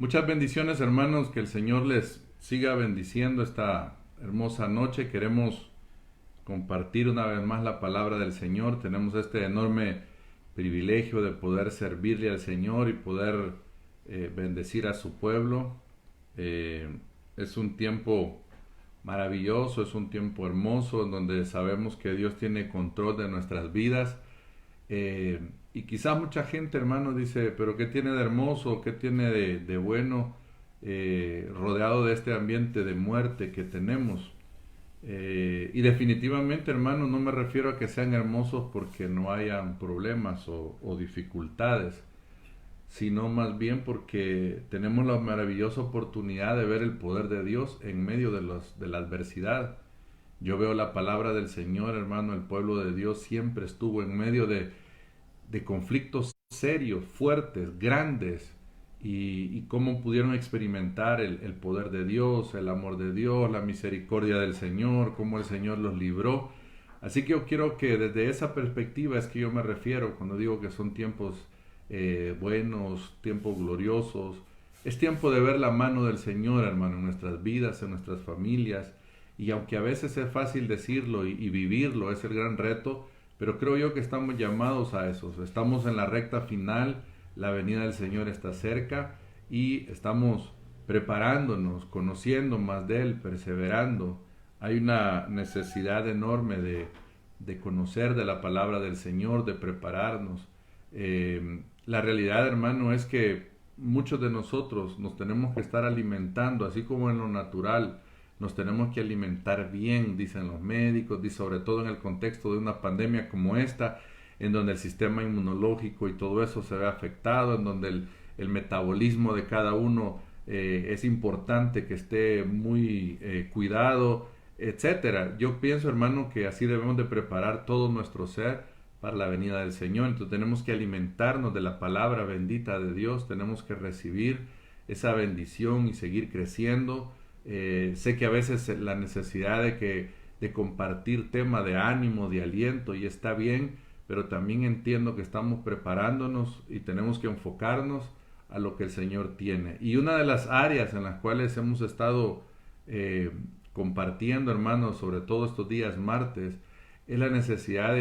Muchas bendiciones, hermanos, que el Señor les siga bendiciendo esta hermosa noche. Queremos compartir una vez más la palabra del Señor. Tenemos este enorme privilegio de poder servirle al Señor y poder bendecir a su pueblo. Eh, es un tiempo maravilloso, es un tiempo hermoso en donde sabemos que Dios tiene control de nuestras vidas. Y quizás mucha gente, hermano, dice, pero ¿qué tiene de hermoso? ¿Qué tiene de bueno rodeado de este ambiente de muerte que tenemos? Y definitivamente, hermano, no me refiero a que sean hermosos porque no hayan problemas o dificultades, sino más bien porque tenemos la maravillosa oportunidad de ver el poder de Dios en medio de la adversidad. Yo veo la palabra del Señor, hermano, el pueblo de Dios siempre estuvo en medio de conflictos serios, fuertes, grandes, y cómo pudieron experimentar el poder de Dios, el amor de Dios, la misericordia del Señor, cómo el Señor los libró. Así que yo quiero que desde esa perspectiva es que yo me refiero cuando digo que son tiempos buenos, tiempos gloriosos. Es tiempo de ver la mano del Señor, hermano, en nuestras vidas, en nuestras familias. Y aunque a veces es fácil decirlo y vivirlo, es el gran reto, pero creo yo que estamos llamados a eso. Estamos en la recta final, la venida del Señor está cerca y estamos preparándonos, conociendo más de Él, perseverando. Hay una necesidad enorme de conocer de la palabra del Señor, de prepararnos. La realidad, hermano, es que muchos de nosotros nos tenemos que estar alimentando, así como en lo natural. Nos tenemos que alimentar bien, dicen los médicos, y sobre todo en el contexto de una pandemia como esta, en donde el sistema inmunológico y todo eso se ve afectado, en donde el metabolismo de cada uno es importante que esté muy cuidado, etcétera. Yo pienso, hermano, que así debemos de preparar todo nuestro ser para la venida del Señor. Entonces tenemos que alimentarnos de la palabra bendita de Dios, tenemos que recibir esa bendición y seguir creciendo. Sé que a veces la necesidad de compartir tema de ánimo, de aliento, y está bien, pero también entiendo que estamos preparándonos y tenemos que enfocarnos a lo que el Señor tiene. Y una de las áreas en las cuales hemos estado compartiendo, hermanos, sobre todo estos días martes, es la necesidad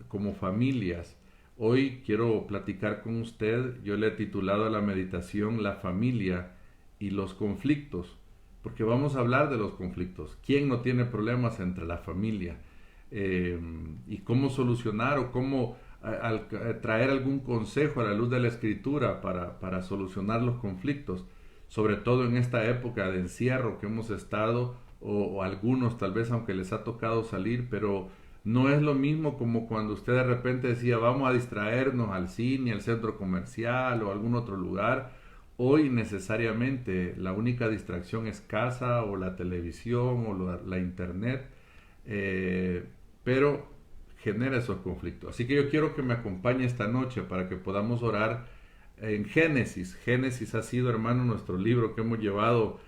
como familias. Hoy quiero platicar con usted, yo le he titulado a la meditación La familia y los conflictos, porque vamos a hablar de los conflictos. ¿Quién no tiene problemas entre la familia? Y cómo solucionar o cómo traer algún consejo a la luz de la escritura para solucionar los conflictos, sobre todo en esta época de encierro que hemos estado, o algunos tal vez aunque les ha tocado salir, pero no es lo mismo como cuando usted de repente decía vamos a distraernos al cine, al centro comercial o a algún otro lugar. Hoy necesariamente la única distracción es casa o la televisión o la internet, eh, pero genera esos conflictos. Así que yo quiero que me acompañe esta noche para que podamos orar en Génesis. Génesis ha sido, hermano, nuestro libro que hemos llevado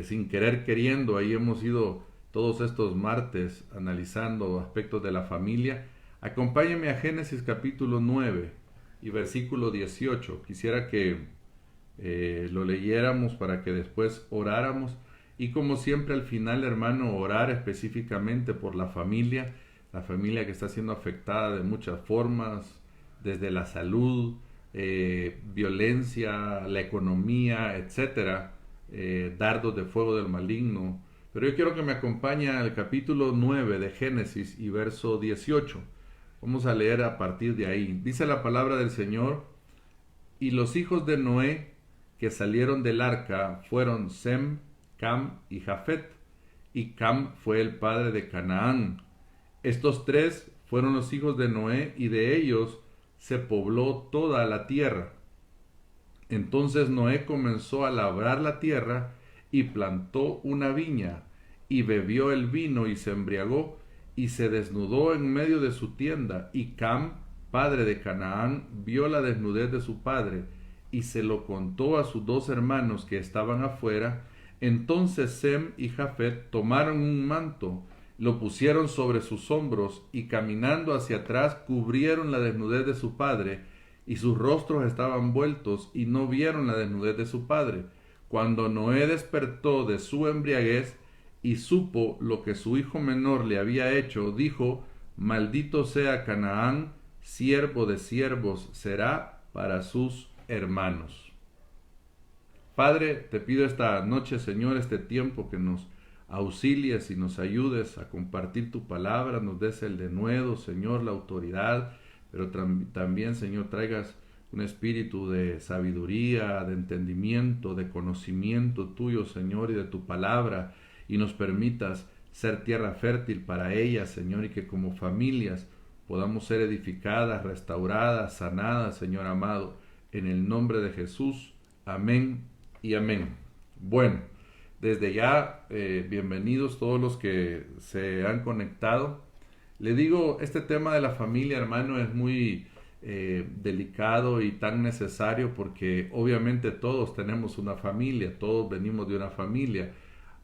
sin querer queriendo. Ahí hemos ido todos estos martes analizando aspectos de la familia. Acompáñeme a Génesis capítulo 9 y versículo 18. Quisiera que lo leyéramos para que después oráramos, y como siempre al final, hermano, orar específicamente por la familia que está siendo afectada de muchas formas, desde la salud, violencia, la economía, etcétera, dardos de fuego del maligno. Pero yo quiero que me acompañe al capítulo 9 de Génesis y verso 18. Vamos a leer a partir de ahí. Dice la palabra del Señor: y los hijos de Noé que salieron del arca fueron Sem, Cam y Jafet. Y Cam fue el padre de Canaán. Estos tres fueron los hijos de Noé, y de ellos se pobló toda la tierra. Entonces Noé comenzó a labrar la tierra y plantó una viña, y bebió el vino y se embriagó, y se desnudó en medio de su tienda. Y Cam, padre de Canaán, vio la desnudez de su padre, y se lo contó a sus dos hermanos que estaban afuera. Entonces Sem y Jafet tomaron un manto, lo pusieron sobre sus hombros, y caminando hacia atrás cubrieron la desnudez de su padre, y sus rostros estaban vueltos, y no vieron la desnudez de su padre. Cuando Noé despertó de su embriaguez y supo lo que su hijo menor le había hecho, dijo: Maldito sea Canaán, siervo de siervos será para sus hermanos. Padre, te pido esta noche, Señor, este tiempo, que nos auxilies y nos ayudes a compartir tu palabra, nos des el denuedo, Señor, la autoridad, pero también, Señor, traigas un espíritu de sabiduría, de entendimiento, de conocimiento tuyo, Señor, y de tu palabra, y nos permitas ser tierra fértil para ella, Señor, y que como familias podamos ser edificadas, restauradas, sanadas, Señor amado, en el nombre de Jesús. Amén y amén. Bueno, desde ya, bienvenidos todos los que se han conectado. Le digo, este tema de la familia, hermano, es muy delicado y tan necesario, porque obviamente todos tenemos una familia, todos venimos de una familia.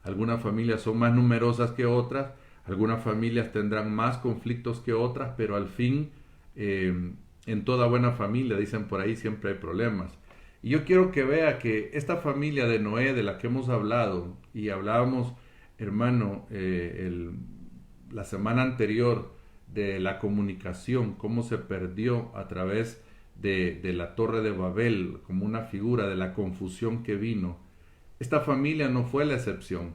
Algunas familias son más numerosas que otras, algunas familias tendrán más conflictos que otras, pero al fin, en toda buena familia, dicen por ahí, siempre hay problemas. Y yo quiero que vea que esta familia de Noé, de la que hemos hablado, y hablábamos, hermano, la semana anterior, de la comunicación, cómo se perdió a través de la Torre de Babel, como una figura de la confusión que vino. Esta familia no fue la excepción.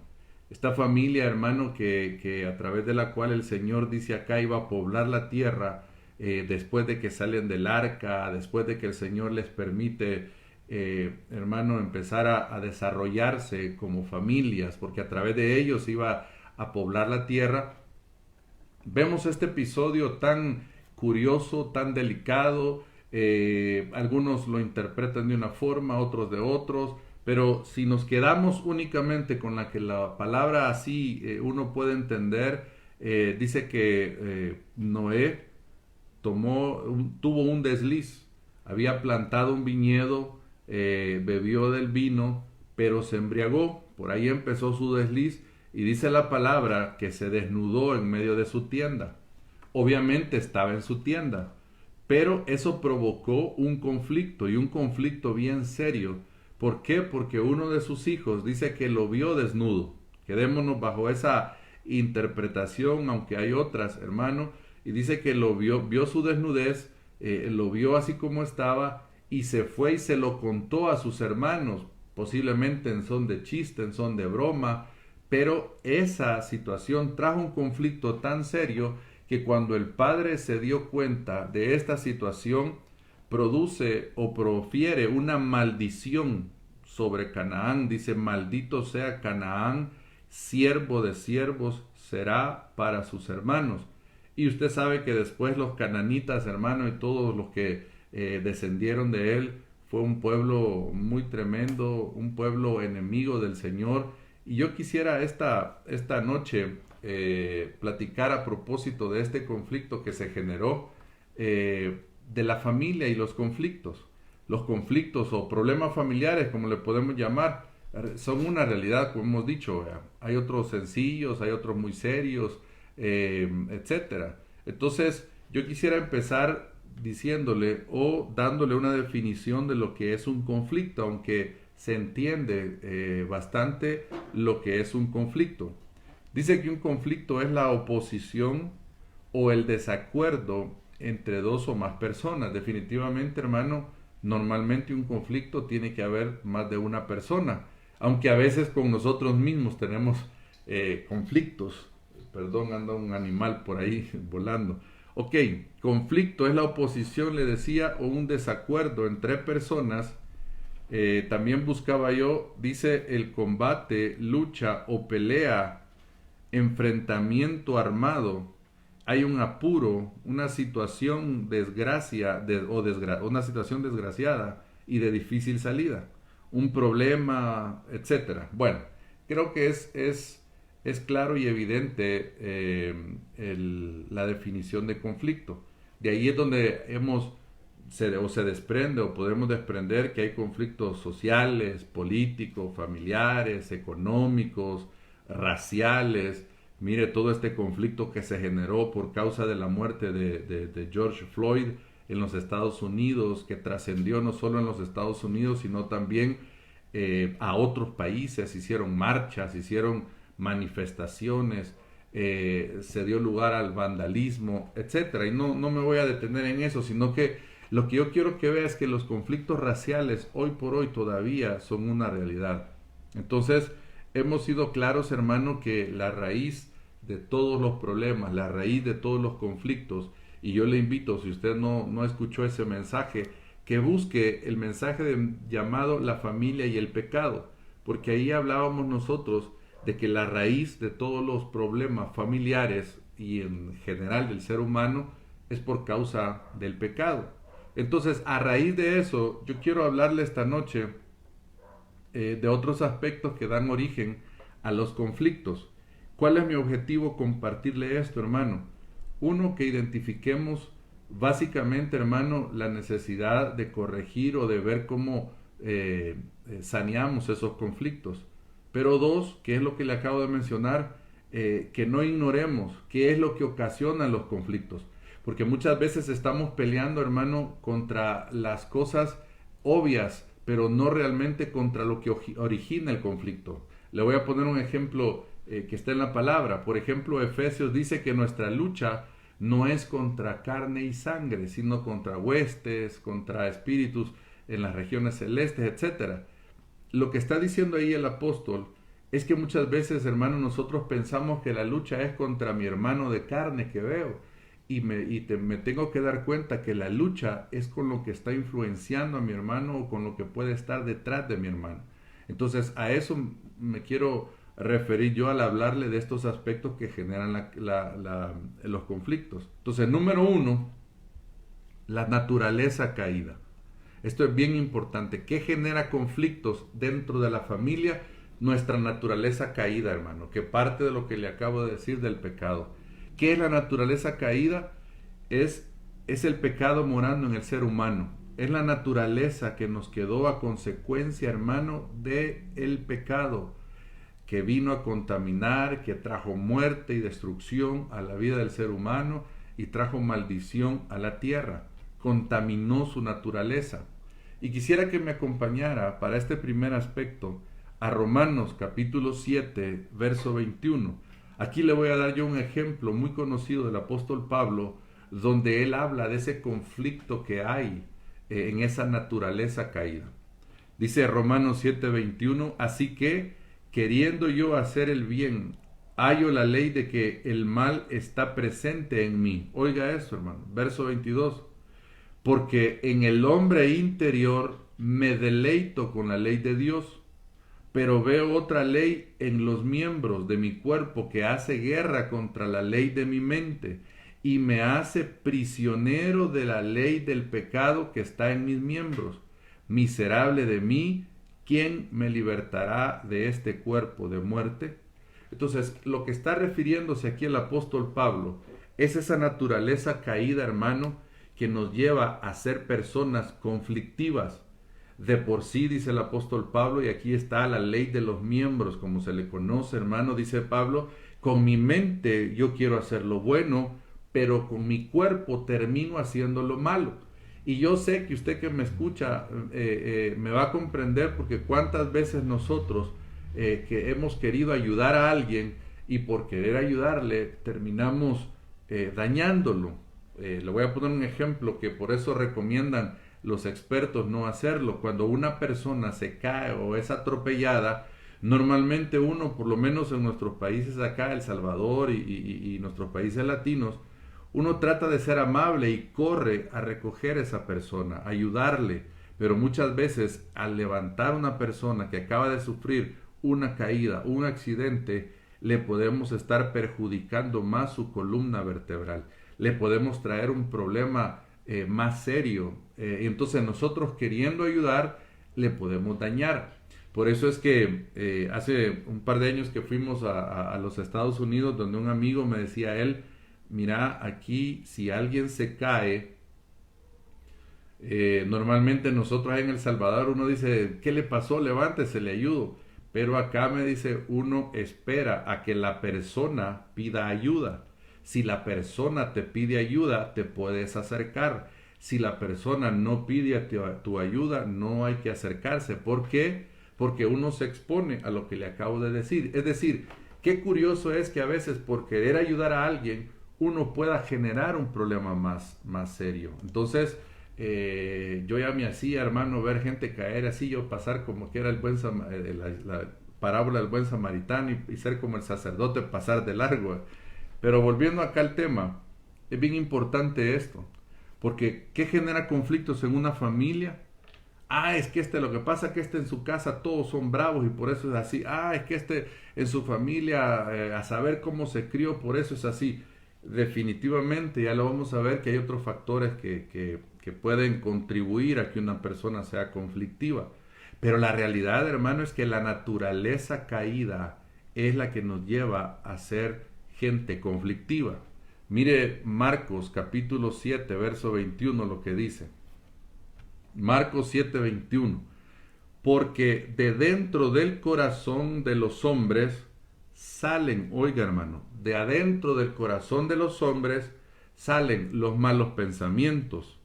Esta familia, hermano, que a través de la cual el Señor dice acá iba a poblar la tierra, después de que salen del arca, después de que el Señor les permite, hermano, empezar a desarrollarse como familias, porque a través de ellos iba a poblar la tierra. Vemos este episodio tan curioso, tan delicado. Algunos lo interpretan de una forma, otros de otros, pero si nos quedamos únicamente con la que la palabra así uno puede entender, dice que Noé tuvo un desliz, había plantado un viñedo, bebió del vino, pero se embriagó. Por ahí empezó su desliz, y dice la palabra que se desnudó en medio de su tienda. Obviamente estaba en su tienda, pero eso provocó un conflicto, y un conflicto bien serio. ¿Por qué? Porque uno de sus hijos dice que lo vio desnudo. Quedémonos bajo esa interpretación, aunque hay otras, hermano, y dice que vio su desnudez, lo vio así como estaba, y se fue y se lo contó a sus hermanos, posiblemente en son de chiste, en son de broma, pero esa situación trajo un conflicto tan serio que cuando el padre se dio cuenta de esta situación, produce o profiere una maldición sobre Canaán. Dice: maldito sea Canaán, siervo de siervos será para sus hermanos. Y usted sabe que después los cananitas, hermano, y todos los que descendieron de él, fue un pueblo muy tremendo, un pueblo enemigo del Señor. Y yo quisiera esta noche platicar a propósito de este conflicto que se generó, de la familia y los conflictos. Los conflictos o problemas familiares, como le podemos llamar, son una realidad, como hemos dicho. Hay otros sencillos, hay otros muy serios, etcétera. Entonces, yo quisiera empezar diciéndole o dándole una definición de lo que es un conflicto, aunque se entiende bastante lo que es un conflicto. Dice que un conflicto es la oposición o el desacuerdo entre dos o más personas. Definitivamente, hermano, normalmente un conflicto tiene que haber más de una persona, aunque a veces con nosotros mismos tenemos conflictos. Perdón, anda un animal por ahí volando. Ok, conflicto es la oposición, le decía, o un desacuerdo entre personas. También buscaba yo, dice, el combate, lucha o pelea, enfrentamiento armado. Hay un apuro, una situación una situación desgraciada y de difícil salida, un problema, etcétera. Bueno, creo que es claro y evidente la definición de conflicto. De ahí es donde se desprende o podemos desprender que hay conflictos sociales, políticos, familiares, económicos, raciales. Mire todo este conflicto que se generó por causa de la muerte de George Floyd en los Estados Unidos, que trascendió no solo en los Estados Unidos, sino también a otros países. Hicieron marchas, hicieron manifestaciones, se dio lugar al vandalismo, etcétera. Y no me voy a detener en eso, sino que lo que yo quiero que veas es que los conflictos raciales hoy por hoy todavía son una realidad. Entonces, hemos sido claros, hermano, que la raíz de todos los problemas, la raíz de todos los conflictos, y yo le invito, si usted no escuchó ese mensaje, que busque el mensaje llamado La familia y el pecado, porque ahí hablábamos nosotros de que la raíz de todos los problemas familiares y en general del ser humano es por causa del pecado. Entonces, a raíz de eso, yo quiero hablarle esta noche de otros aspectos que dan origen a los conflictos. ¿Cuál es mi objetivo? Compartirle esto, hermano. Uno, que identifiquemos básicamente, hermano, la necesidad de corregir o de ver cómo saneamos esos conflictos. Pero dos, que es lo que le acabo de mencionar, que no ignoremos qué es lo que ocasiona los conflictos. Porque muchas veces estamos peleando, hermano, contra las cosas obvias, pero no realmente contra lo que origina el conflicto. Le voy a poner un ejemplo que está en la palabra. Por ejemplo, Efesios dice que nuestra lucha no es contra carne y sangre, sino contra huestes, contra espíritus en las regiones celestes, etcétera. Lo que está diciendo ahí el apóstol es que muchas veces, hermano, nosotros pensamos que la lucha es contra mi hermano de carne que veo. Y me tengo que dar cuenta que la lucha es con lo que está influenciando a mi hermano o con lo que puede estar detrás de mi hermano. Entonces, a eso me quiero referir yo al hablarle de estos aspectos que generan los conflictos. Entonces, número uno, la naturaleza caída. Esto es bien importante. ¿Qué genera conflictos dentro de la familia? Nuestra naturaleza caída, hermano, que parte de lo que le acabo de decir del pecado. ¿Qué es la naturaleza caída? Es el pecado morando en el ser humano. Es la naturaleza que nos quedó a consecuencia, hermano, del pecado, que vino a contaminar, que trajo muerte y destrucción a la vida del ser humano y trajo maldición a la tierra. Contaminó su naturaleza. Y quisiera que me acompañara para este primer aspecto a Romanos capítulo 7, verso 21. Aquí le voy a dar yo un ejemplo muy conocido del apóstol Pablo, donde él habla de ese conflicto que hay en esa naturaleza caída. Dice Romanos 7:21, así que, queriendo yo hacer el bien, hallo la ley de que el mal está presente en mí. Oiga eso, hermano. Verso 22. Porque en el hombre interior me deleito con la ley de Dios, pero veo otra ley en los miembros de mi cuerpo que hace guerra contra la ley de mi mente y me hace prisionero de la ley del pecado que está en mis miembros. Miserable de mí, ¿quién me libertará de este cuerpo de muerte? Entonces, lo que está refiriéndose aquí el apóstol Pablo es esa naturaleza caída, hermano, que nos lleva a ser personas conflictivas. De por sí, dice el apóstol Pablo, y aquí está la ley de los miembros, como se le conoce, hermano, dice Pablo, con mi mente yo quiero hacer lo bueno, pero con mi cuerpo termino haciendo lo malo. Y yo sé que usted que me escucha me va a comprender, porque cuántas veces nosotros que hemos querido ayudar a alguien y por querer ayudarle terminamos dañándolo. Le voy a poner un ejemplo que por eso recomiendan los expertos no hacerlo. Cuando una persona se cae o es atropellada, normalmente uno, por lo menos en nuestros países acá, El Salvador y nuestros países latinos, uno trata de ser amable y corre a recoger a esa persona, ayudarle, pero muchas veces al levantar a una persona que acaba de sufrir una caída, un accidente, le podemos estar perjudicando más su columna vertebral, le podemos traer un problema más serio, y entonces nosotros queriendo ayudar le podemos dañar. Por eso es que hace un par de años que fuimos a los Estados Unidos, donde un amigo me decía él, mira, aquí si alguien se cae, normalmente nosotros en El Salvador uno dice, ¿qué le pasó? Levántese, le ayudo. Pero acá me dice, uno espera a que la persona pida ayuda. Si la persona te pide ayuda, te puedes acercar. Si la persona no pide a tu ayuda, no hay que acercarse. ¿Por qué? Porque uno se expone a lo que le acabo de decir. Es decir, qué curioso es que a veces por querer ayudar a alguien, uno pueda generar un problema más serio. Entonces, yo ya me hacía, hermano, ver gente caer así, yo pasar como que era el buen la parábola del buen samaritano y ser como el sacerdote, pasar de largo. Pero volviendo acá al tema, es bien importante esto, porque ¿qué genera conflictos en una familia? Ah, es que lo que pasa es que en su casa todos son bravos y por eso es así. Ah, es que en su familia, a saber cómo se crió, por eso es así. Definitivamente, ya lo vamos a ver que hay otros factores que pueden contribuir a que una persona sea conflictiva. Pero la realidad, hermano, es que la naturaleza caída es la que nos lleva a ser gente conflictiva. Mire Marcos capítulo 7, verso 21, lo que dice. Marcos 7:21. Porque de dentro del corazón de los hombres salen, oiga hermano, de adentro del corazón de los hombres salen los malos pensamientos,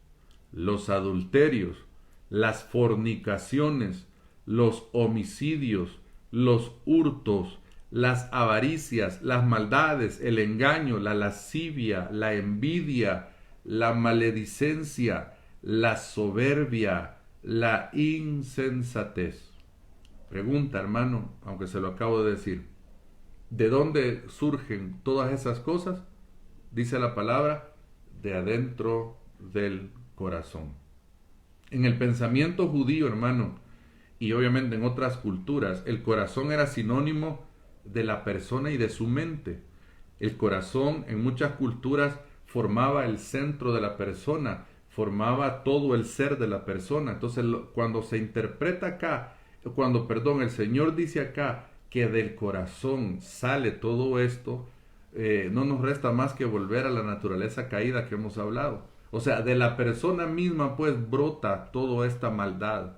los adulterios, las fornicaciones, los homicidios, los hurtos, las avaricias, las maldades, el engaño, la lascivia, la envidia, la maledicencia, la soberbia, la insensatez. Pregunta, hermano, aunque se lo acabo de decir, ¿de dónde surgen todas esas cosas? Dice la palabra, de adentro del corazón. En el pensamiento judío, hermano, y obviamente en otras culturas, el corazón era sinónimo de la persona y de su mente. El corazón en muchas culturas formaba el centro de la persona, formaba todo el ser de la persona. Entonces, cuando se interpreta acá, perdón, el Señor dice acá que del corazón sale todo esto, no nos resta más que volver a la naturaleza caída que hemos hablado. O sea, de la persona misma pues brota toda esta maldad.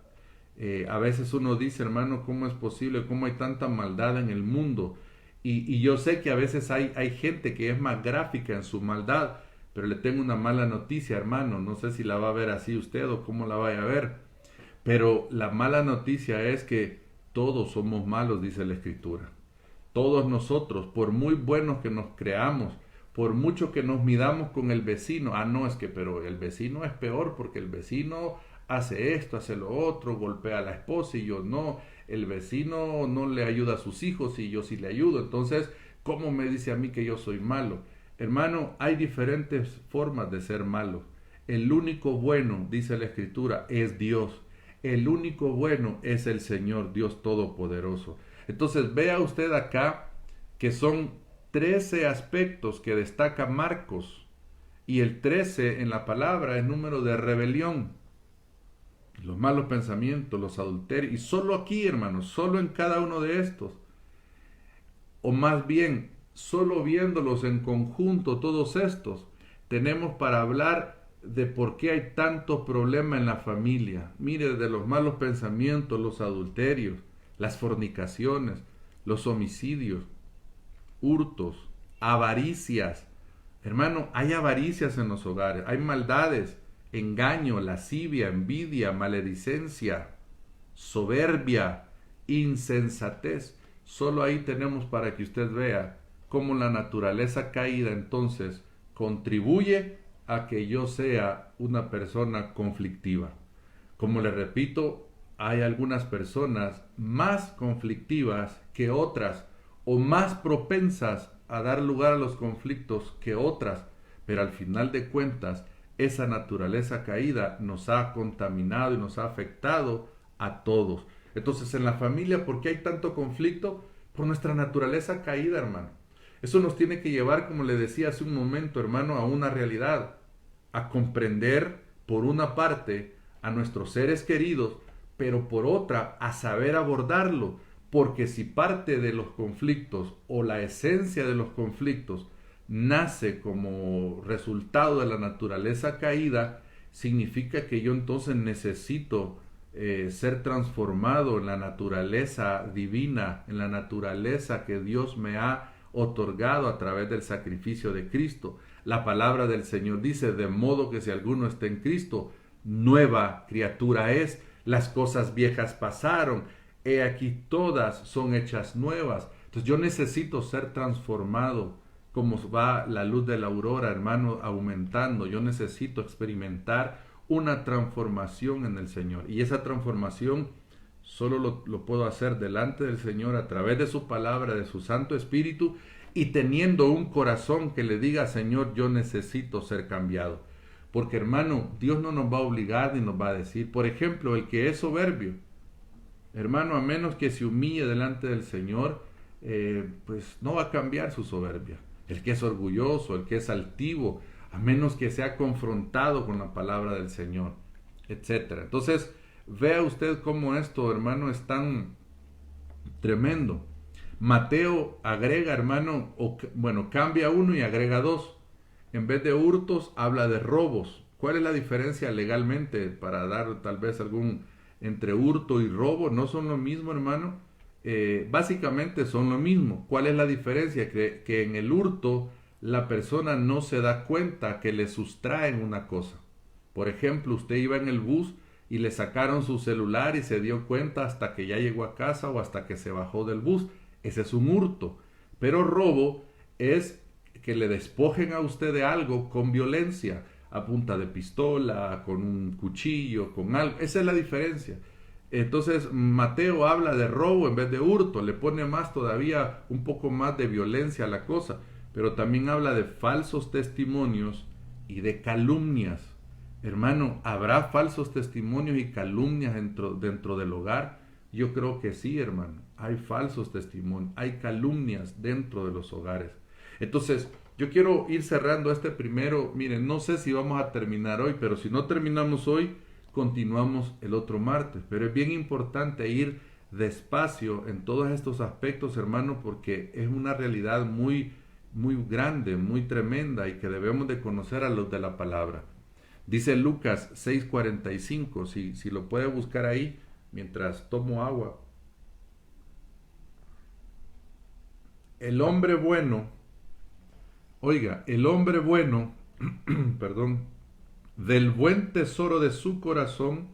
A veces uno dice, hermano, ¿cómo es posible? ¿Cómo hay tanta maldad en el mundo? Y yo sé que a veces hay gente que es más gráfica en su maldad, pero le tengo una mala noticia, hermano. No sé si la va a ver así usted o cómo la vaya a ver. Pero la mala noticia es que todos somos malos, dice la Escritura. Todos nosotros, por muy buenos que nos creamos, por mucho que nos midamos con el vecino, no, es que pero el vecino es peor porque el vecino hace esto, hace lo otro, golpea a la esposa y yo no, el vecino no le ayuda a sus hijos y yo sí le ayudo, entonces, ¿cómo me dice a mí que yo soy malo? Hermano, hay diferentes formas de ser malo. El único bueno, dice la Escritura, es Dios. El único bueno es el Señor, Dios Todopoderoso. Entonces vea usted acá que son 13 aspectos que destaca Marcos. Y el 13 en la palabra es número de rebelión. Los malos pensamientos, los adulterios. Y solo aquí, hermanos, solo en cada uno de estos. O más bien, solo viéndolos en conjunto todos estos, tenemos para hablar de por qué hay tanto problema en la familia. Mire, de los malos pensamientos, los adulterios, las fornicaciones, los homicidios, hurtos, avaricias. Hermano, hay avaricias en los hogares, hay maldades, engaño, lascivia, envidia, maledicencia, soberbia, insensatez. Solo ahí tenemos para que usted vea cómo la naturaleza caída entonces contribuye a que yo sea una persona conflictiva. Como le repito, hay algunas personas más conflictivas que otras o más propensas a dar lugar a los conflictos que otras, pero al final de cuentas esa naturaleza caída nos ha contaminado y nos ha afectado a todos. Entonces en la familia, ¿por qué hay tanto conflicto? Por nuestra naturaleza caída, hermano. Eso nos tiene que llevar, como le decía hace un momento, hermano, a una realidad, a comprender, por una parte, a nuestros seres queridos, pero por otra, a saber abordarlo, porque si parte de los conflictos o la esencia de los conflictos nace como resultado de la naturaleza caída, significa que yo entonces necesito ser transformado en la naturaleza divina, en la naturaleza que Dios me ha otorgado a través del sacrificio de Cristo. La palabra del Señor dice, de modo que si alguno está en Cristo, nueva criatura es, las cosas viejas pasaron, he aquí todas son hechas nuevas. Entonces yo necesito ser transformado, como va la luz de la aurora, hermano, aumentando. Yo necesito experimentar una transformación en el Señor. Y esa transformación solo lo puedo hacer delante del Señor a través de su palabra, de su Santo Espíritu, y teniendo un corazón que le diga, Señor, yo necesito ser cambiado. Porque, hermano, Dios no nos va a obligar ni nos va a decir. Por ejemplo, el que es soberbio, hermano, a menos que se humille delante del Señor, pues no va a cambiar su soberbia. El que es orgulloso, el que es altivo, a menos que sea confrontado con la palabra del Señor, etcétera. Entonces, vea usted cómo esto, hermano, es tan tremendo. Mateo agrega, hermano, cambia uno y agrega dos. En vez de hurtos, habla de robos. ¿Cuál es la diferencia legalmente para dar tal vez algún entre hurto y robo? ¿No son lo mismo, hermano? Básicamente son lo mismo. ¿Cuál es la diferencia? Que en el hurto la persona no se da cuenta que le sustraen una cosa. Por ejemplo, usted iba en el bus y le sacaron su celular y se dio cuenta hasta que ya llegó a casa o hasta que se bajó del bus. Ese es un hurto. Pero robo es que le despojen a usted de algo con violencia, a punta de pistola, con un cuchillo, con algo. Esa es la diferencia. Entonces Mateo habla de robo en vez de hurto, le pone más todavía un poco más de violencia a la cosa, pero también habla de falsos testimonios y de calumnias. Hermano, ¿habrá falsos testimonios y calumnias dentro del hogar? Yo creo que sí, hermano. Hay falsos testimonios, hay calumnias dentro de los hogares. Entonces, yo quiero ir cerrando este primero. Miren, no sé si vamos a terminar hoy, pero si no terminamos hoy, continuamos el otro martes. Pero es bien importante ir despacio en todos estos aspectos, hermano, porque es una realidad muy, muy grande, muy tremenda y que debemos de conocer a los de la palabra. Dice Lucas 6:45, si lo puede buscar ahí mientras tomo agua. El hombre bueno, oiga, el hombre bueno, perdón, del buen tesoro de su corazón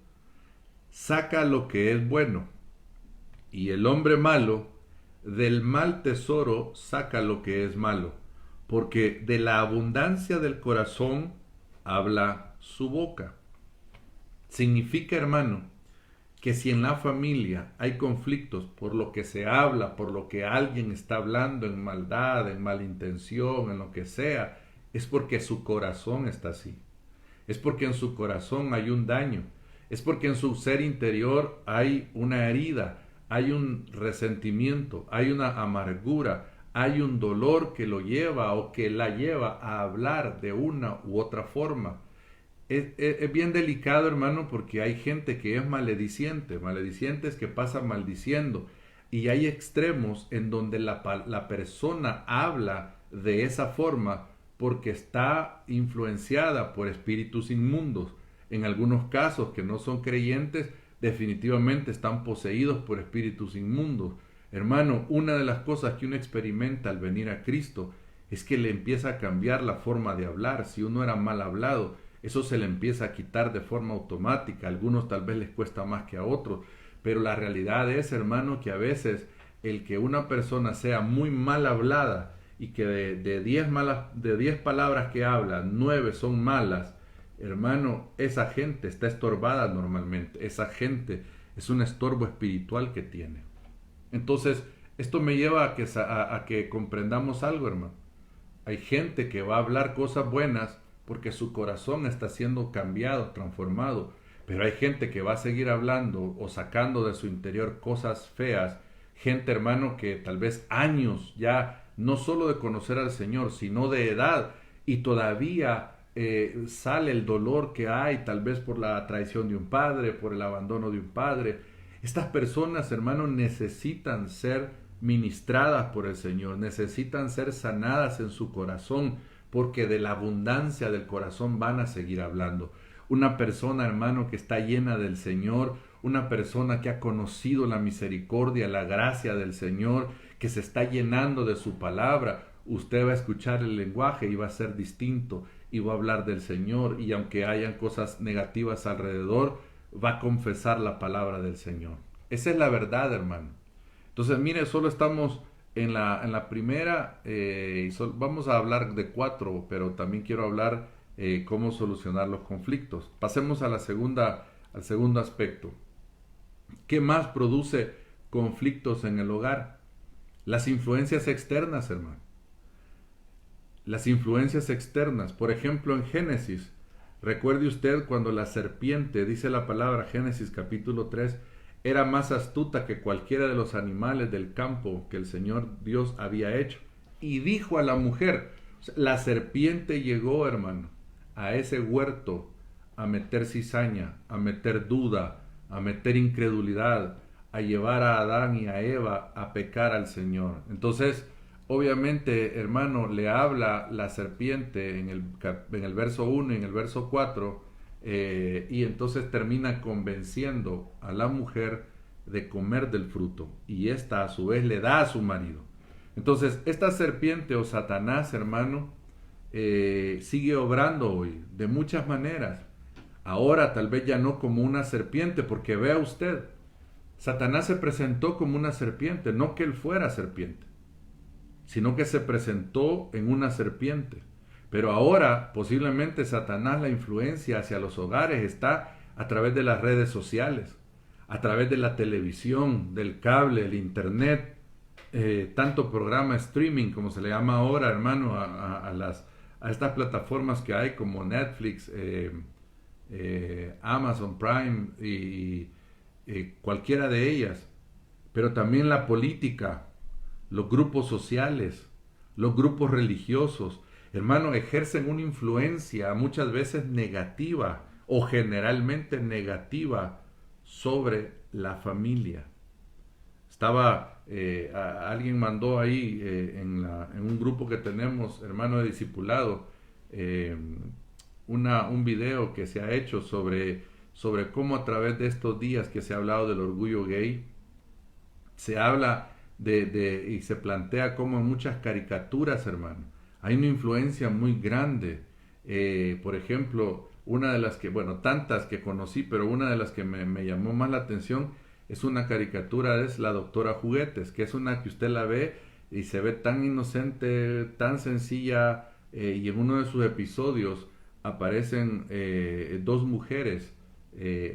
saca lo que es bueno, y el hombre malo del mal tesoro saca lo que es malo, porque de la abundancia del corazón habla su boca. Significa, hermano, que si en la familia hay conflictos por lo que se habla, por lo que alguien está hablando en maldad, en malintención, en lo que sea, es porque su corazón está así. Es porque en su corazón hay un daño. Es porque en su ser interior hay una herida, hay un resentimiento, hay una amargura, hay un dolor que lo lleva o que la lleva a hablar de una u otra forma. Es bien delicado, hermano, porque hay gente que es maledicientes que pasan maldiciendo, y hay extremos en donde la persona habla de esa forma porque está influenciada por espíritus inmundos. En algunos casos que no son creyentes, definitivamente están poseídos por espíritus inmundos. Hermano, una de las cosas que uno experimenta al venir a Cristo es que le empieza a cambiar la forma de hablar. Si uno era mal hablado, eso se le empieza a quitar de forma automática. A algunos tal vez les cuesta más que a otros, pero la realidad es, hermano, que a veces el que una persona sea muy mal hablada y que de 10 palabras que habla, 9 son malas, hermano, esa gente está estorbada normalmente. Esa gente es un estorbo espiritual que tiene. Entonces, esto me lleva a que comprendamos algo, hermano. Hay gente que va a hablar cosas buenas porque su corazón está siendo cambiado, transformado. Pero hay gente que va a seguir hablando o sacando de su interior cosas feas. Gente, hermano, que tal vez años ya, no solo de conocer al Señor, sino de edad, y todavía sale el dolor que hay, tal vez por la traición de un padre, por el abandono de un padre. Estas personas, hermano, necesitan ser ministradas por el Señor, necesitan ser sanadas en su corazón, porque de la abundancia del corazón van a seguir hablando. Una persona, hermano, que está llena del Señor, una persona que ha conocido la misericordia, la gracia del Señor, que se está llenando de su palabra, usted va a escuchar el lenguaje y va a ser distinto y va a hablar del Señor, y aunque hayan cosas negativas alrededor, va a confesar la palabra del Señor. Esa es la verdad, hermano. Entonces, mire, solo estamos en la primera, vamos a hablar de 4, pero también quiero hablar cómo solucionar los conflictos. Pasemos a al segundo aspecto. ¿Qué más produce conflictos en el hogar? Las influencias externas, hermano. Las influencias externas. Por ejemplo, en Génesis, recuerde usted cuando la serpiente, dice la palabra, Génesis capítulo 3, era más astuta que cualquiera de los animales del campo que el Señor Dios había hecho. Y dijo a la mujer, la serpiente llegó, hermano, a ese huerto a meter cizaña, a meter duda, a meter incredulidad, a llevar a Adán y a Eva a pecar al Señor. Entonces, obviamente, hermano, le habla la serpiente en el verso 1 y en el verso 4, y entonces termina convenciendo a la mujer de comer del fruto, y ésta a su vez le da a su marido. Entonces, esta serpiente o Satanás, hermano, sigue obrando hoy de muchas maneras. Ahora tal vez ya no como una serpiente, porque vea usted, Satanás se presentó como una serpiente, no que él fuera serpiente, sino que se presentó en una serpiente. Pero ahora posiblemente Satanás, la influencia hacia los hogares está a través de las redes sociales, a través de la televisión, del cable, el internet, tanto programa streaming como se le llama ahora, hermano, a estas plataformas que hay como Netflix, Amazon Prime y cualquiera de ellas, pero también la política, los grupos sociales, los grupos religiosos, hermano, ejercen una influencia muchas veces negativa o generalmente negativa sobre la familia. Alguien mandó ahí en un grupo que tenemos, hermano de discipulado, un video que se ha hecho sobre cómo a través de estos días que se ha hablado del orgullo gay, se habla y se plantea como en muchas caricaturas, hermano, hay una influencia muy grande. Por ejemplo, una de las que, bueno, tantas que conocí, pero una de las que me llamó más la atención es una caricatura, es la Doctora Juguetes, que es una que usted la ve y se ve tan inocente, tan sencilla, y en uno de sus episodios aparecen dos mujeres,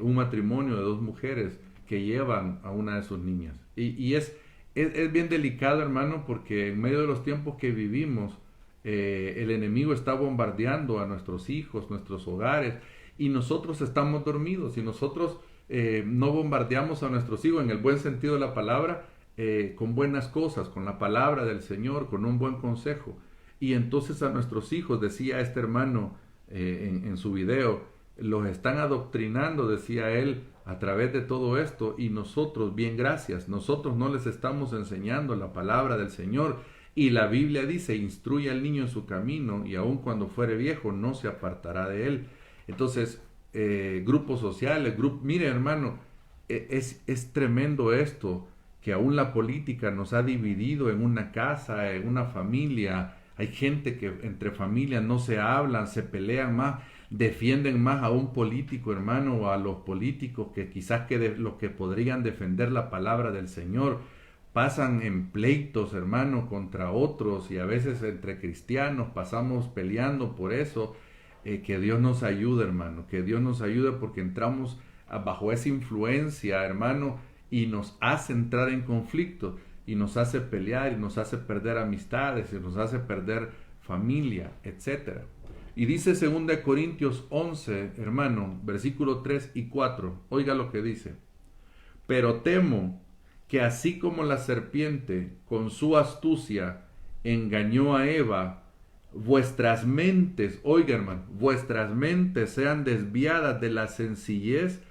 un matrimonio de dos mujeres que llevan a una de sus niñas. Y es bien delicado, hermano, porque en medio de los tiempos que vivimos, el enemigo está bombardeando a nuestros hijos, nuestros hogares, y nosotros estamos dormidos, y nosotros no bombardeamos a nuestros hijos en el buen sentido de la palabra, con buenas cosas, con la palabra del Señor, con un buen consejo. Y entonces a nuestros hijos, decía este hermano en su video, los están adoctrinando, decía él, a través de todo esto, y nosotros, bien gracias, nosotros no les estamos enseñando la palabra del Señor. Y la Biblia dice, instruye al niño en su camino, y aun cuando fuere viejo no se apartará de él. Entonces, grupos sociales, mire, hermano, es tremendo esto, que aún la política nos ha dividido en una casa, en una familia. Hay gente que entre familias no se hablan, se pelean más, defienden más a un político, hermano, o a los políticos que quizás los que podrían defender la palabra del Señor. Pasan en pleitos, hermano, contra otros, y a veces entre cristianos pasamos peleando por eso. Que Dios nos ayude, hermano, que Dios nos ayude, porque entramos bajo esa influencia, hermano, y nos hace entrar en conflicto, y nos hace pelear, y nos hace perder amistades, y nos hace perder familia, etc. Y dice 2 Corintios 11, hermano, versículo 3 y 4, oiga lo que dice: pero temo que así como la serpiente con su astucia engañó a Eva, vuestras mentes, oiga hermano, vuestras mentes sean desviadas de la sencillez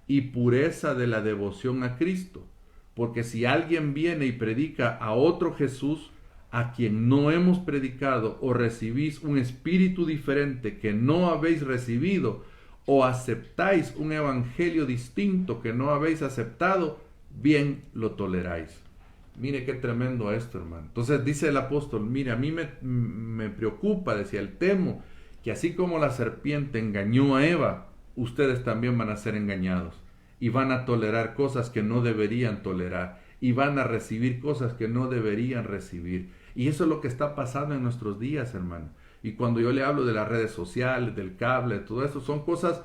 y pureza de la devoción a Cristo. Porque si alguien viene y predica a otro Jesús, a quien no hemos predicado, o recibís un espíritu diferente que no habéis recibido, o aceptáis un evangelio distinto que no habéis aceptado, bien lo toleráis. Mire qué tremendo esto, hermano. Entonces dice el apóstol, mire, a mí me preocupa, decía, el temo, que así como la serpiente engañó a Eva, ustedes también van a ser engañados y van a tolerar cosas que no deberían tolerar y van a recibir cosas que no deberían recibir. Y eso es lo que está pasando en nuestros días, hermano. Y cuando yo le hablo de las redes sociales, del cable, todo eso, son cosas,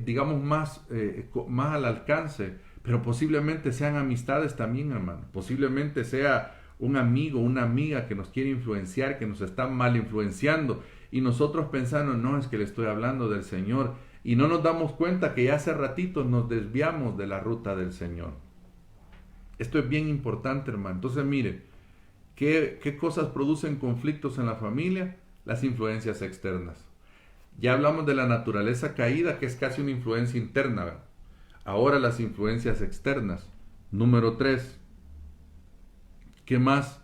digamos, más al alcance, pero posiblemente sean amistades también, hermano. Posiblemente sea un amigo, una amiga que nos quiere influenciar, que nos está mal influenciando. Y nosotros pensando, no, es que le estoy hablando del Señor. Y no nos damos cuenta que ya hace ratito nos desviamos de la ruta del Señor. Esto es bien importante, hermano. Entonces, mire, ¿qué cosas producen conflictos en la familia? Las influencias externas. Ya hablamos de la naturaleza caída, que es casi una influencia interna, ¿verdad? Ahora las influencias externas. Número 3. ¿Qué más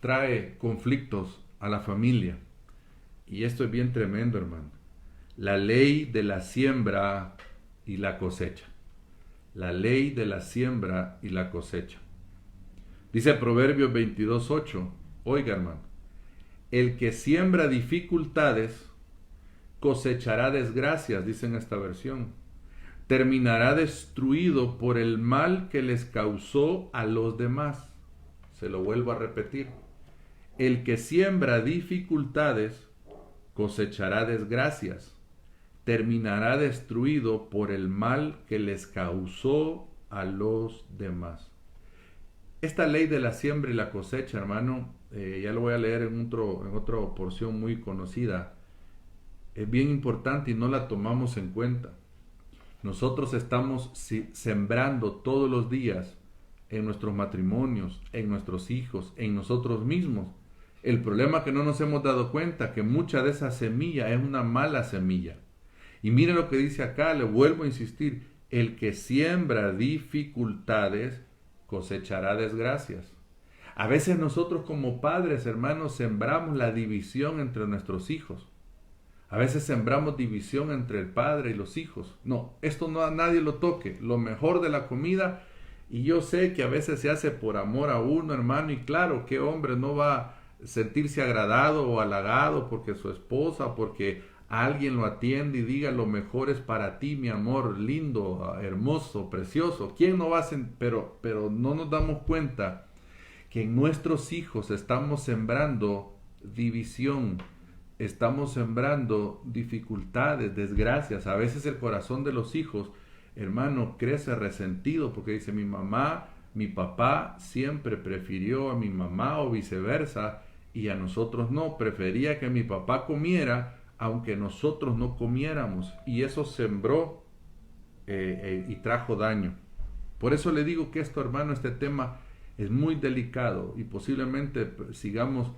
trae conflictos a la familia? Y esto es bien tremendo, hermano. La ley de la siembra y la cosecha. La ley de la siembra y la cosecha. Dice Proverbios 22:8. Oiga, hermano. El que siembra dificultades cosechará desgracias, dice en esta versión. Terminará destruido por el mal que les causó a los demás. Se lo vuelvo a repetir. El que siembra dificultades cosechará desgracias. Terminará destruido por el mal que les causó a los demás. Esta ley de la siembra y la cosecha, hermano, ya lo voy a leer en otra porción muy conocida. Es bien importante y no la tomamos en cuenta. Nosotros estamos sembrando todos los días en nuestros matrimonios, en nuestros hijos, en nosotros mismos. El problema es que no nos hemos dado cuenta que mucha de esa semilla es una mala semilla. Y mire lo que dice acá, le vuelvo a insistir, el que siembra dificultades cosechará desgracias. A veces nosotros como padres, hermanos, sembramos la división entre nuestros hijos. A veces sembramos división entre el padre y los hijos. No, esto no a nadie lo toque. Lo mejor de la comida, y yo sé que a veces se hace por amor a uno, hermano, y claro, ¿qué hombre no va a sentirse agradado o halagado porque su esposa, porque alguien lo atiende y diga lo mejor es para ti, mi amor, lindo, hermoso, precioso? ¿Quién no va a pero no nos damos cuenta que en nuestros hijos estamos sembrando división, estamos sembrando dificultades, desgracias. A veces el corazón de los hijos, hermano, crece resentido porque dice, mi mamá, mi papá siempre prefirió a mi mamá o viceversa y a nosotros no. Prefería que mi papá comiera aunque nosotros no comiéramos, y eso sembró y trajo daño. Por eso le digo que esto, hermano, este tema es muy delicado y posiblemente sigamos.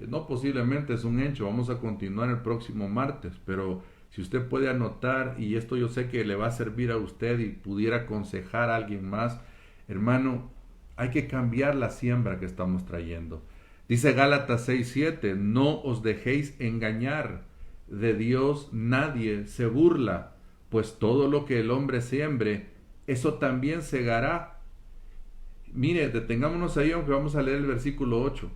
No posiblemente, es un hecho, vamos a continuar el próximo martes, pero si usted puede anotar, y esto yo sé que le va a servir a usted y pudiera aconsejar a alguien más, hermano, hay que cambiar la siembra que estamos trayendo. Dice Gálatas 6:7, no os dejéis engañar, de Dios nadie se burla, pues todo lo que el hombre siembre, eso también segará. Mire, detengámonos ahí, aunque vamos a leer el versículo 8.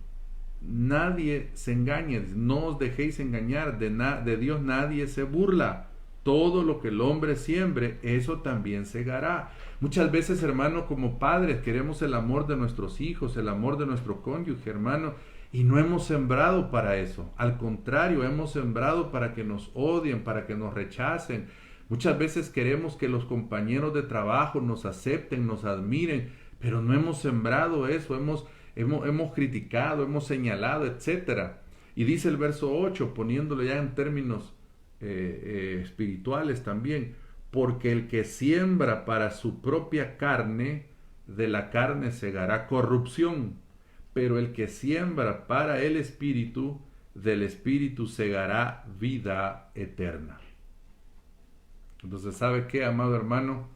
Nadie se engañe, no os dejéis engañar, de Dios nadie se burla. Todo lo que el hombre siembre, eso también segará. Muchas veces, hermano, como padres queremos el amor de nuestros hijos, el amor de nuestro cónyuge, hermano, y no hemos sembrado para eso. Al contrario, hemos sembrado para que nos odien, para que nos rechacen. Muchas veces queremos que los compañeros de trabajo nos acepten, nos admiren, pero no hemos sembrado eso, hemos criticado, hemos señalado, etc. Y dice el verso 8, poniéndolo ya en términos espirituales también, porque el que siembra para su propia carne, de la carne segará corrupción, pero el que siembra para el Espíritu, del Espíritu segará vida eterna. Entonces, ¿sabe qué, amado hermano?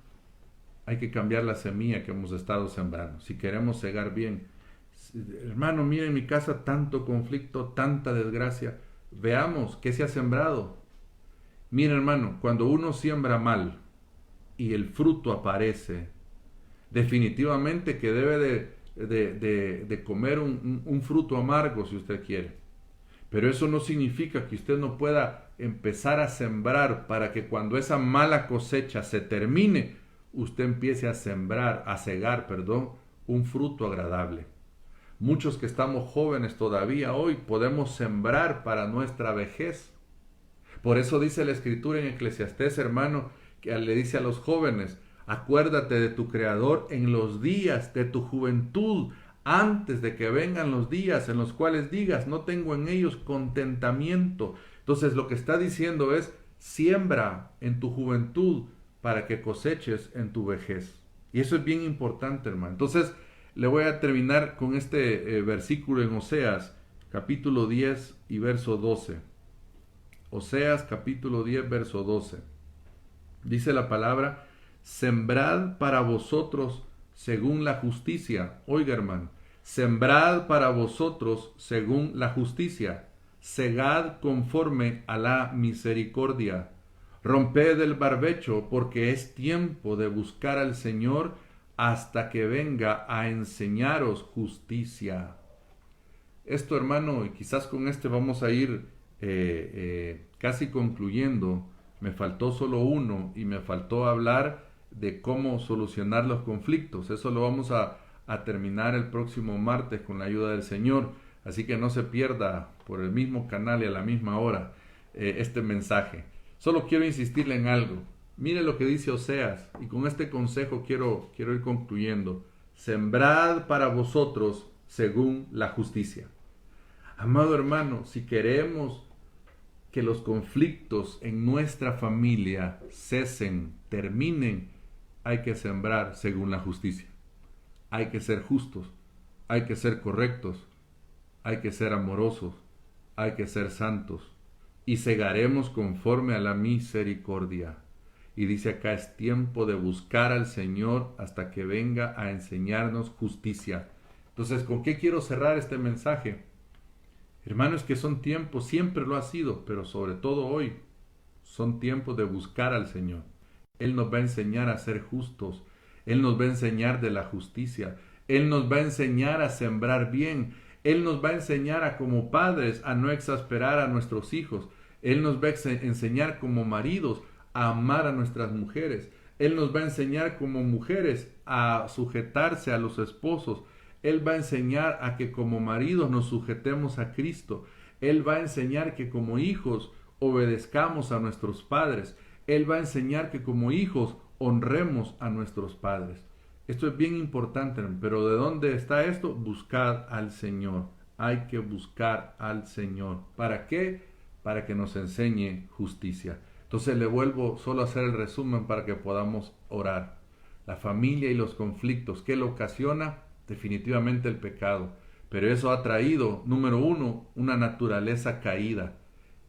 Hay que cambiar la semilla que hemos estado sembrando, si queremos segar bien. Hermano, mire en mi casa tanto conflicto, tanta desgracia. Veamos qué se ha sembrado. Mire, hermano, cuando uno siembra mal y el fruto aparece, definitivamente que debe de comer un fruto amargo si usted quiere. Pero eso no significa que usted no pueda empezar a sembrar para que cuando esa mala cosecha se termine, usted empiece a sembrar, a cegar, perdón, un fruto agradable. Muchos que estamos jóvenes todavía hoy podemos sembrar para nuestra vejez. Por eso dice la Escritura en Eclesiastés, hermano, que le dice a los jóvenes: acuérdate de tu Creador en los días de tu juventud, antes de que vengan los días en los cuales digas, no tengo en ellos contentamiento. Entonces lo que está diciendo es, siembra en tu juventud para que coseches en tu vejez. Y eso es bien importante, hermano. Entonces le voy a terminar con este versículo en Oseas, capítulo 10 y verso 12. Oseas, capítulo 10, verso 12. Dice la palabra: sembrad para vosotros según la justicia. Oiga, hermano, sembrad para vosotros según la justicia, segad conforme a la misericordia, romped el barbecho, porque es tiempo de buscar al Señor hasta que venga a enseñaros justicia. Esto, hermano, y quizás con este vamos a ir casi concluyendo. Me faltó solo uno y me faltó hablar de cómo solucionar los conflictos. Eso lo vamos a terminar el próximo martes con la ayuda del Señor. Así que no se pierda por el mismo canal y a la misma hora este mensaje. Solo quiero insistirle en algo. Mire lo que dice Oseas, y con este consejo quiero ir concluyendo. Sembrad para vosotros según la justicia. Amado hermano, si queremos que los conflictos en nuestra familia cesen, terminen, hay que sembrar según la justicia. Hay que ser justos, hay que ser correctos, hay que ser amorosos, hay que ser santos, y segaremos conforme a la misericordia. Y dice acá, es tiempo de buscar al Señor hasta que venga a enseñarnos justicia. Entonces, ¿con qué quiero cerrar este mensaje? Hermanos, que son tiempos, siempre lo ha sido, pero sobre todo hoy, son tiempos de buscar al Señor. Él nos va a enseñar a ser justos, Él nos va a enseñar de la justicia, Él nos va a enseñar a sembrar bien, Él nos va a enseñar a como padres a no exasperar a nuestros hijos, Él nos va a enseñar como maridos a amar a nuestras mujeres, Él nos va a enseñar como mujeres a sujetarse a los esposos, Él va a enseñar a que como maridos nos sujetemos a Cristo. Él va a enseñar que como hijos obedezcamos a nuestros padres. Él va a enseñar que como hijos honremos a nuestros padres. Esto es bien importante, pero ¿de dónde está esto? Buscad al Señor. Hay que buscar al Señor. ¿Para qué? Para que nos enseñe justicia. Entonces le vuelvo solo a hacer el resumen para que podamos orar. La familia y los conflictos, ¿qué lo ocasiona? Definitivamente el pecado, pero eso ha traído, número uno, una naturaleza caída,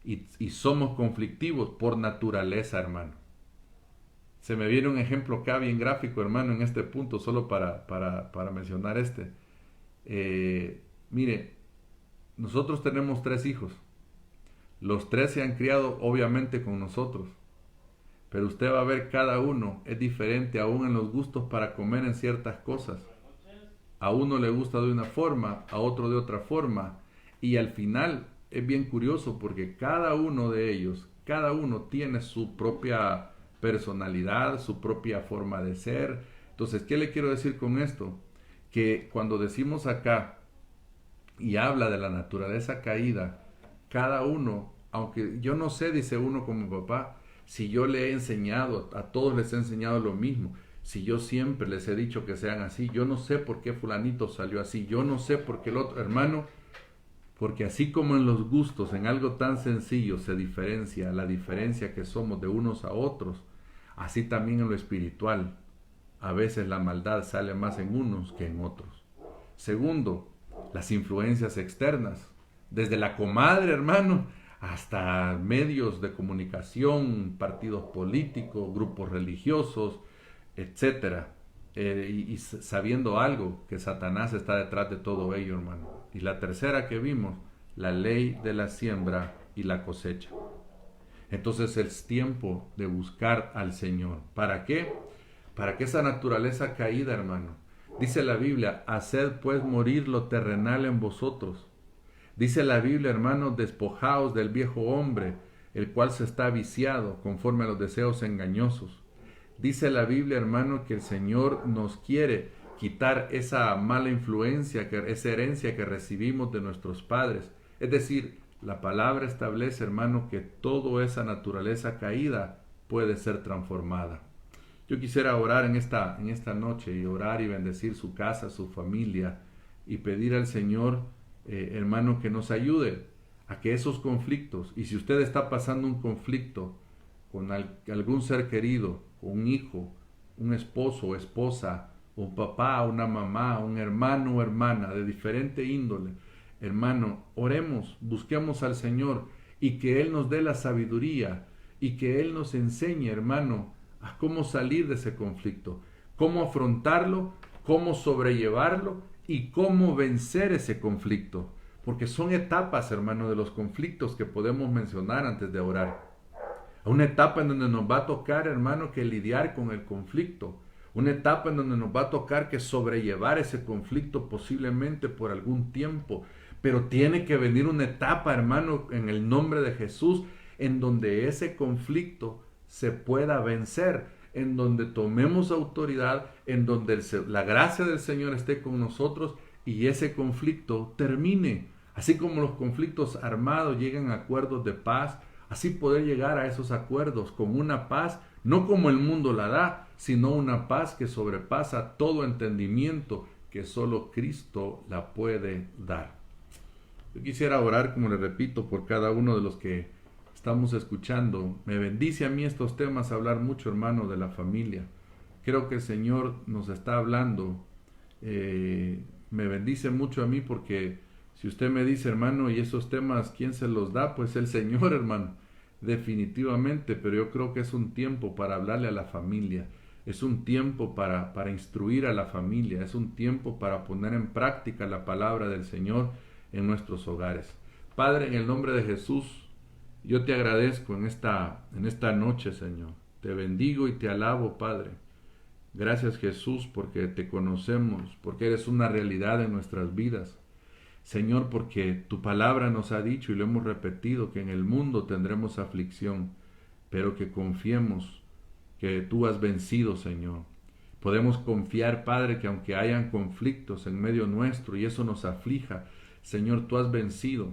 y somos conflictivos por naturaleza, hermano. Se me viene un ejemplo acá bien gráfico, hermano, en este punto, solo para mencionar este. Mire, nosotros tenemos 3 hijos, los 3 se han criado obviamente con nosotros, pero usted va a ver cada uno es diferente aún en los gustos para comer en ciertas cosas. A uno le gusta de una forma, a otro de otra forma. Y al final es bien curioso porque cada uno de ellos, cada uno tiene su propia personalidad, su propia forma de ser. Entonces, ¿qué le quiero decir con esto? Que cuando decimos acá y habla de la naturaleza caída, cada uno, aunque yo no sé, dice uno como papá, si yo le he enseñado, a todos les he enseñado lo mismo. Si yo siempre les he dicho que sean así, yo no sé por qué fulanito salió así, yo no sé por qué el otro, hermano, porque así como en los gustos, en algo tan sencillo se diferencia la diferencia que somos de unos a otros, así también en lo espiritual, a veces la maldad sale más en unos que en otros. Segundo, las influencias externas, desde la comadre, hermano, hasta medios de comunicación, partidos políticos, grupos religiosos, etcétera, y sabiendo algo, que Satanás está detrás de todo ello, hermano. Y la tercera que vimos, la ley de la siembra y la cosecha. Entonces es tiempo de buscar al Señor. ¿Para qué? Para que esa naturaleza caída, hermano, Dice la Biblia, haced pues morir lo terrenal en vosotros. Dice la Biblia, hermanos, despojaos del viejo hombre, el cual se está viciado conforme a los deseos engañosos. Dice la Biblia, hermano, que el Señor nos quiere quitar esa mala influencia, esa herencia que recibimos de nuestros padres. Es decir, la palabra establece, hermano, que toda esa naturaleza caída puede ser transformada. Yo quisiera orar en esta noche y orar y bendecir su casa, su familia y pedir al Señor, hermano, que nos ayude a que esos conflictos, y si usted está pasando un conflicto con algún ser querido, con un hijo, un esposo o esposa, un papá, una mamá, un hermano o hermana de diferente índole, hermano, oremos, busquemos al Señor y que Él nos dé la sabiduría y que Él nos enseñe, hermano, a cómo salir de ese conflicto, cómo afrontarlo, cómo sobrellevarlo y cómo vencer ese conflicto. Porque son etapas, hermano, de los conflictos que podemos mencionar antes de orar. Una etapa en donde nos va a tocar, hermano, que lidiar con el conflicto. Una etapa en donde nos va a tocar que sobrellevar ese conflicto posiblemente por algún tiempo. Pero tiene que venir una etapa, hermano, en el nombre de Jesús, en donde ese conflicto se pueda vencer, en donde tomemos autoridad, en donde la gracia del Señor esté con nosotros y ese conflicto termine. Así como los conflictos armados llegan a acuerdos de paz, así poder llegar a esos acuerdos con una paz, no como el mundo la da, sino una paz que sobrepasa todo entendimiento, que solo Cristo la puede dar. Yo quisiera orar, como le repito, por cada uno de los que estamos escuchando. Me bendice a mí estos temas, hablar mucho, hermano, de la familia. Creo que el Señor nos está hablando. Me bendice mucho a mí porque si usted me dice, hermano, y esos temas, ¿quién se los da? Pues el Señor, hermano, definitivamente. Pero yo creo que es un tiempo para hablarle a la familia. Es un tiempo para instruir a la familia. Es un tiempo para poner en práctica la palabra del Señor en nuestros hogares. Padre, en el nombre de Jesús, yo te agradezco en esta noche, Señor. Te bendigo y te alabo, Padre. Gracias, Jesús, porque te conocemos, porque eres una realidad en nuestras vidas. Señor, porque tu palabra nos ha dicho y lo hemos repetido, que en el mundo tendremos aflicción, pero que confiemos que tú has vencido, Señor. Podemos confiar, Padre, que aunque hayan conflictos en medio nuestro y eso nos aflija, Señor, tú has vencido.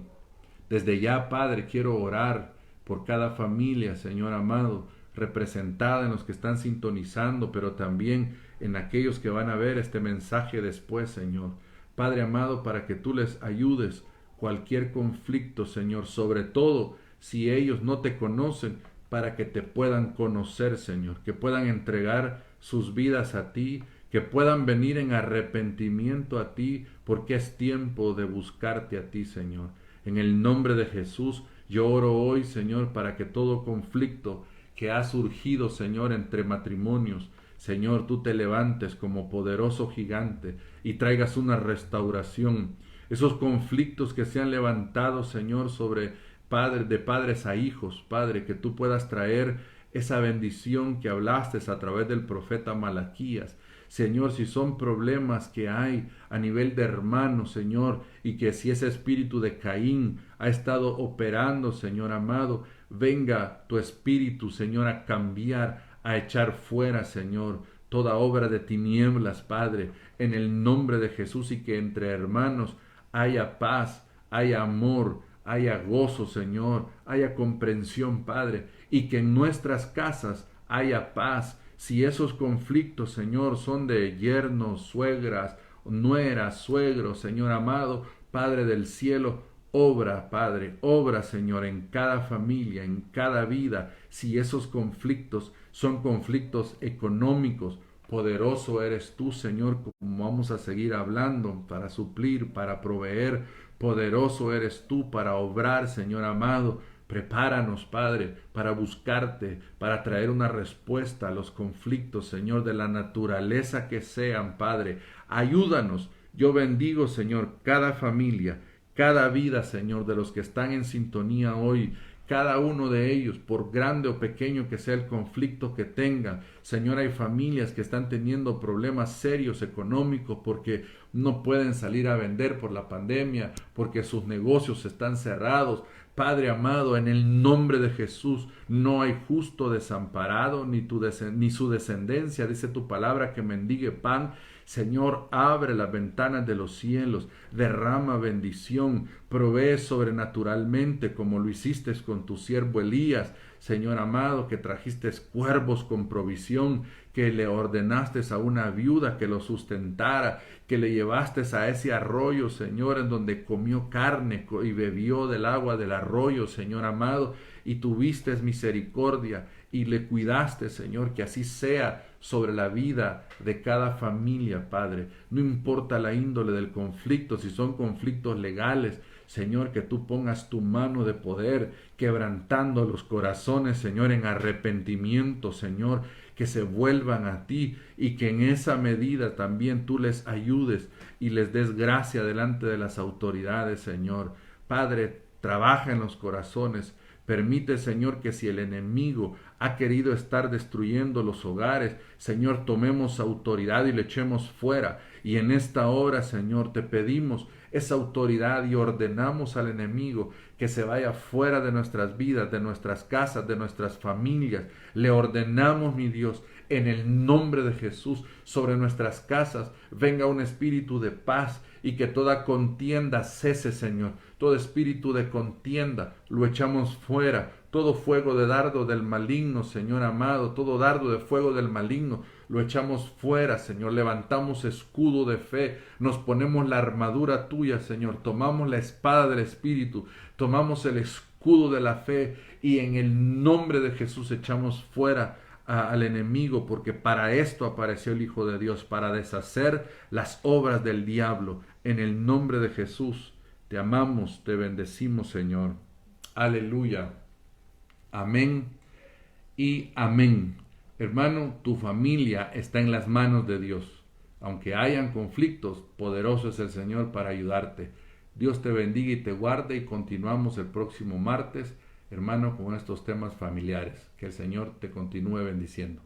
Desde ya, Padre, quiero orar por cada familia, Señor amado, representada en los que están sintonizando, pero también en aquellos que van a ver este mensaje después, Señor. Padre amado, para que tú les ayudes cualquier conflicto, Señor, sobre todo si ellos no te conocen, para que te puedan conocer, Señor, que puedan entregar sus vidas a ti, que puedan venir en arrepentimiento a ti, porque es tiempo de buscarte a ti, Señor. En el nombre de Jesús, yo oro hoy, Señor, para que todo conflicto que ha surgido, Señor, entre matrimonios, Señor, tú te levantes como poderoso gigante y traigas una restauración. Esos conflictos que se han levantado, Señor, sobre de padres a hijos, Padre, que tú puedas traer esa bendición que hablaste a través del profeta Malaquías. Señor, si son problemas que hay a nivel de hermanos, Señor, y que si ese espíritu de Caín ha estado operando, Señor amado, venga tu espíritu, Señor, a cambiar, a echar fuera, Señor, toda obra de tinieblas, Padre, en el nombre de Jesús, y que entre hermanos haya paz, haya amor, haya gozo, Señor, haya comprensión, Padre, y que en nuestras casas haya paz. Si esos conflictos, Señor, son de yernos, suegras, nueras, suegros, Señor amado, Padre del cielo, obra, Padre, obra, Señor, en cada familia, en cada vida. Si esos conflictos son conflictos económicos, poderoso eres tú, Señor, como vamos a seguir hablando, para suplir, para proveer. Poderoso eres tú para obrar, Señor amado. Prepáranos, Padre, para buscarte, para traer una respuesta a los conflictos, Señor, de la naturaleza que sean, Padre. Ayúdanos. Yo bendigo, Señor, cada familia, cada vida, Señor, de los que están en sintonía hoy, cada uno de ellos, por grande o pequeño que sea el conflicto que tengan. Señor, hay familias que están teniendo problemas serios económicos porque no pueden salir a vender por la pandemia, porque sus negocios están cerrados. Padre amado, en el nombre de Jesús, no hay justo desamparado, ni su descendencia, dice tu palabra, que mendigue pan. Señor, abre las ventanas de los cielos, derrama bendición, provee sobrenaturalmente como lo hiciste con tu siervo Elías. Señor amado, que trajiste cuervos con provisión, que le ordenaste a una viuda que lo sustentara, que le llevaste a ese arroyo, Señor, en donde comió carne y bebió del agua del arroyo, Señor amado, y tuviste misericordia y le cuidaste, Señor, que así sea sobre la vida de cada familia, Padre. No importa la índole del conflicto, si son conflictos legales, Señor, que tú pongas tu mano de poder, quebrantando los corazones, Señor, en arrepentimiento, Señor, que se vuelvan a ti y que en esa medida también tú les ayudes y les des gracia delante de las autoridades, Señor. Padre, trabaja en los corazones. Permite, Señor, que si el enemigo ha querido estar destruyendo los hogares, Señor, tomemos autoridad y le echemos fuera. Y en esta hora, Señor, te pedimos esa autoridad y ordenamos al enemigo que se vaya fuera de nuestras vidas, de nuestras casas, de nuestras familias. Le ordenamos, mi Dios, en el nombre de Jesús, sobre nuestras casas venga un espíritu de paz y que toda contienda cese, Señor. Todo espíritu de contienda lo echamos fuera. Todo fuego de dardo del maligno, Señor amado, todo dardo de fuego del maligno, lo echamos fuera, Señor. Levantamos escudo de fe, nos ponemos la armadura tuya, Señor. Tomamos la espada del Espíritu, tomamos el escudo de la fe y en el nombre de Jesús echamos fuera al enemigo, porque para esto apareció el Hijo de Dios, para deshacer las obras del diablo. En el nombre de Jesús, te amamos, te bendecimos, Señor. Aleluya. Amén y amén. Hermano, tu familia está en las manos de Dios. Aunque hayan conflictos, poderoso es el Señor para ayudarte. Dios te bendiga y te guarde y continuamos el próximo martes, hermano, con estos temas familiares. Que el Señor te continúe bendiciendo.